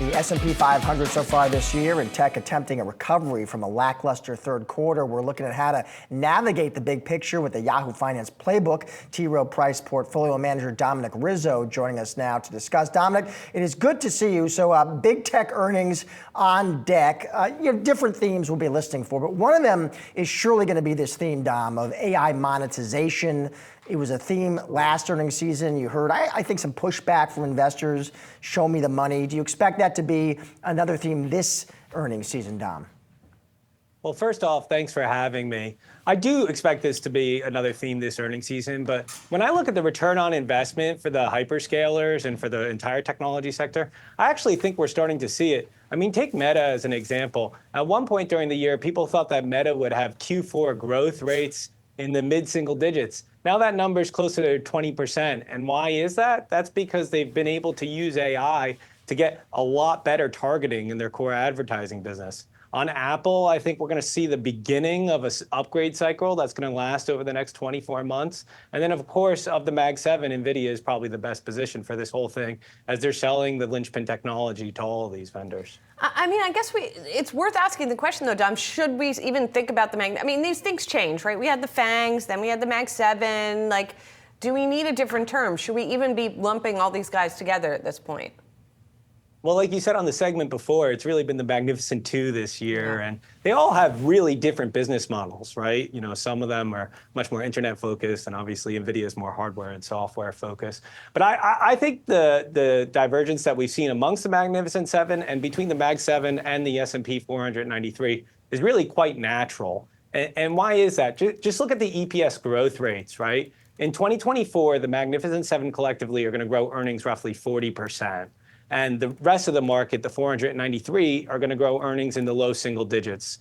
The S&P 500 so far this year, and tech attempting a recovery from a lackluster third quarter. We're looking at how to navigate the big picture with the Yahoo Finance playbook. T. Rowe Price portfolio manager Dominic Rizzo joining us now to discuss. Dominic, it is good to see you. So big tech earnings on deck. Different themes we'll be listening for, but one of them is surely going to be this theme, Dom, of AI monetization. It was a theme last earnings season. You heard, I think, some pushback from investors. Show me the money. Do you expect that to be another theme this earnings season, Dom? Well, first off, thanks for having me. I do expect this to be another theme this earnings season, but when I look at the return on investment for the hyperscalers and for the entire technology sector, I actually think we're starting to see it. I mean, take Meta as an example. At one point during the year, people thought that Meta would have Q4 growth rates in the mid-single digits. Now that number is closer to 20%. And why is that? That's because they've been able to use AI to get a lot better targeting in their core advertising business. On Apple, I think we're going to see the beginning of an upgrade cycle that's going to last over the next 24 months. And then, of course, of the Mag 7, NVIDIA is probably the best position for this whole thing as they're selling the linchpin technology to all of these vendors. I mean, I guess it's worth asking the question, though, Dom, should we even think about the Mag? I mean, these things change, right? We had the FANGs, then we had the Mag 7. Like, do we need a different term? Should we even be lumping all these guys together at this point? Well, like you said on the segment before, it's really been the Magnificent Two this year, and they all have really different business models, right? You know, some of them are much more internet focused, and obviously NVIDIA is more hardware and software focused. But I think the divergence that we've seen amongst the Magnificent Seven and between the Mag 7 and the S&P 493 is really quite natural. And why is that? Just look at the EPS growth rates, right? In 2024, the Magnificent Seven collectively are going to grow earnings roughly 40%. And the rest of the market, the 493, are going to grow earnings in the low single digits.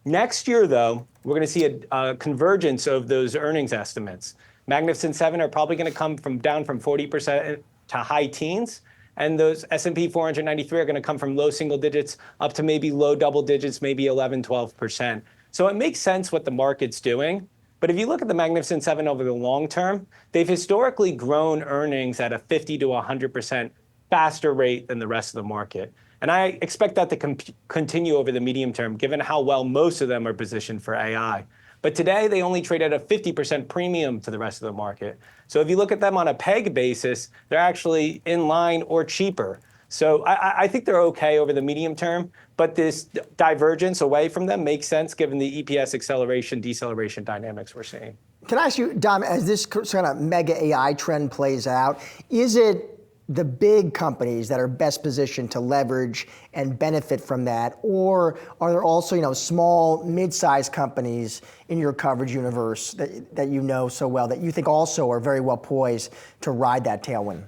Next year, though, we're going to see a convergence of those earnings estimates. Magnificent Seven are probably going to come down from 40% to high teens, and those S&P 493 are going to come from low single digits up to maybe low double digits, maybe 11, 12%. So it makes sense what the market's doing. But if you look at the Magnificent Seven over the long term, they've historically grown earnings at a 50 to 100% faster rate than the rest of the market. And I expect that to continue over the medium term, given how well most of them are positioned for AI. But today, they only trade at a 50% premium to the rest of the market. So if you look at them on a PEG basis, they're actually in line or cheaper. So I think they're okay over the medium term, but this divergence away from them makes sense given the EPS acceleration, deceleration dynamics we're seeing. Can I ask you, Dom, as this kind of mega AI trend plays out, is it the big companies that are best positioned to leverage and benefit from that? Or are there also, small, mid-sized companies in your coverage universe that you know so well that you think also are very well poised to ride that tailwind?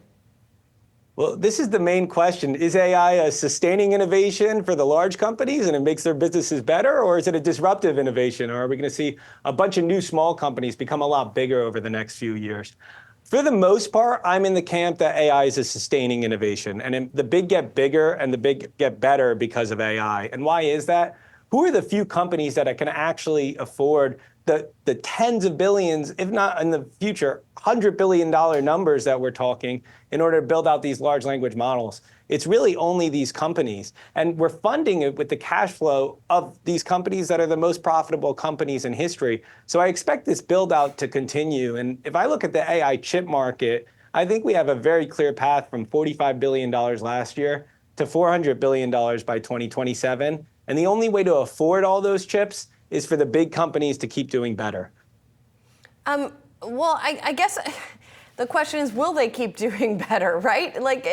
Well, this is the main question. Is AI a sustaining innovation for the large companies and it makes their businesses better? Or is it a disruptive innovation? Or are we going to see a bunch of new small companies become a lot bigger over the next few years? For the most part, I'm in the camp that AI is a sustaining innovation, and the big get bigger and the big get better because of AI. And why is that? Who are the few companies that can actually afford the tens of billions, if not in the future, $100 billion numbers that we're talking in order to build out these large language models? It's really only these companies. And we're funding it with the cash flow of these companies that are the most profitable companies in history. So I expect this build out to continue. And if I look at the AI chip market, I think we have a very clear path from $45 billion last year to $400 billion by 2027. And the only way to afford all those chips is for the big companies to keep doing better. Well, I guess the question is, will they keep doing better, right? Like,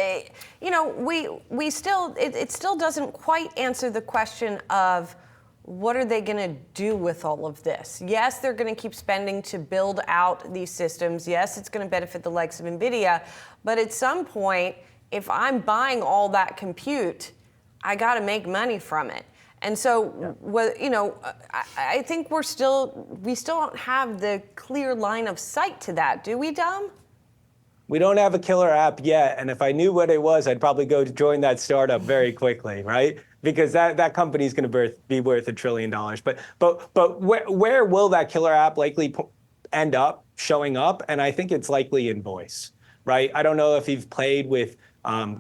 we still, it still doesn't quite answer the question of what are they going to do with all of this? Yes, they're going to keep spending to build out these systems. Yes, it's going to benefit the likes of NVIDIA. But at some point, if I'm buying all that compute, I got to make money from it. And so, I think we still don't have the clear line of sight to that, do we, Dom? We don't have a killer app yet, and if I knew what it was, I'd probably go join that startup very quickly, right? Because that company is going to be worth $1 trillion. But where will that killer app likely end up showing up? And I think it's likely in voice, right? I don't know if you've played with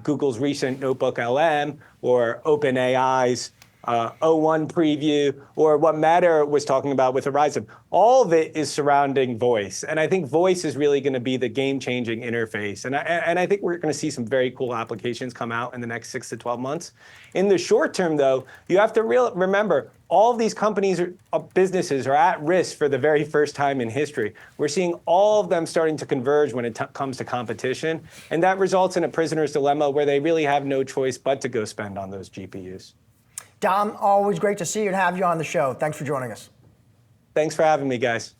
Google's recent Notebook LM, or OpenAI's O1 preview, or what Meta was talking about with Horizon. All of it is surrounding voice. And I think voice is really going to be the game-changing interface. And I think we're going to see some very cool applications come out in the next 6 to 12 months. In the short term, though, you have to remember, all of these companies or businesses are at risk for the very first time in history. We're seeing all of them starting to converge when it comes to competition. And that results in a prisoner's dilemma where they really have no choice but to go spend on those GPUs. Dom, always great to see you and have you on the show. Thanks for joining us. Thanks for having me, guys.